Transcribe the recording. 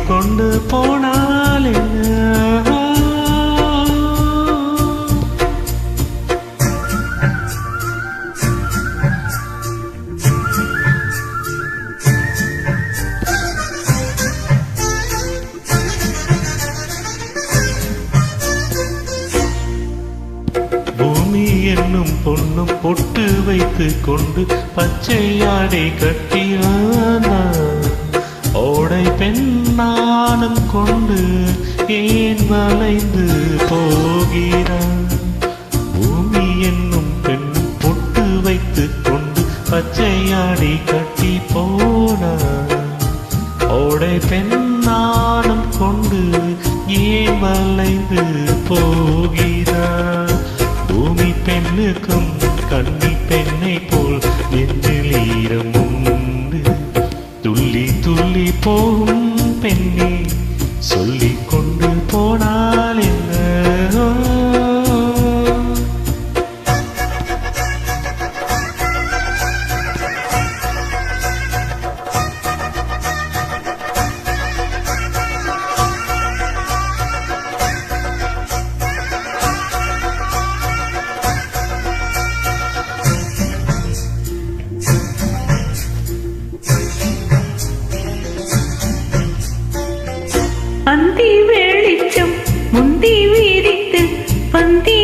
கொண்டு போனால் என்ன? பூமி என்னும் பொண்ணும் பொட்டு வைத்து கொண்டு பச்சையாடை கட்டியானா ஓடை பெண்ணானும் கொண்டு ஏன் வளைந்து போகிறான்? பூமி என்னும் பெண்ணும் பொட்டு வைத்து கொண்டு பச்சையாடை கட்டி போனா ஓடை பெண்ணானும் கொண்டு ஏன் வளைந்து போகிறான்? பூமி பெண்ணுக்கும் கன்னி பெண்ணை போல் நெஞ்சில் ஈரம் உண்டு. துள்ளி துள்ளி போகும் பெண்ணே சொல்லிக் கொண்டு போனால் என்ன? அந்தி வெளிச்சம் முந்தி வீரித்து பந்தி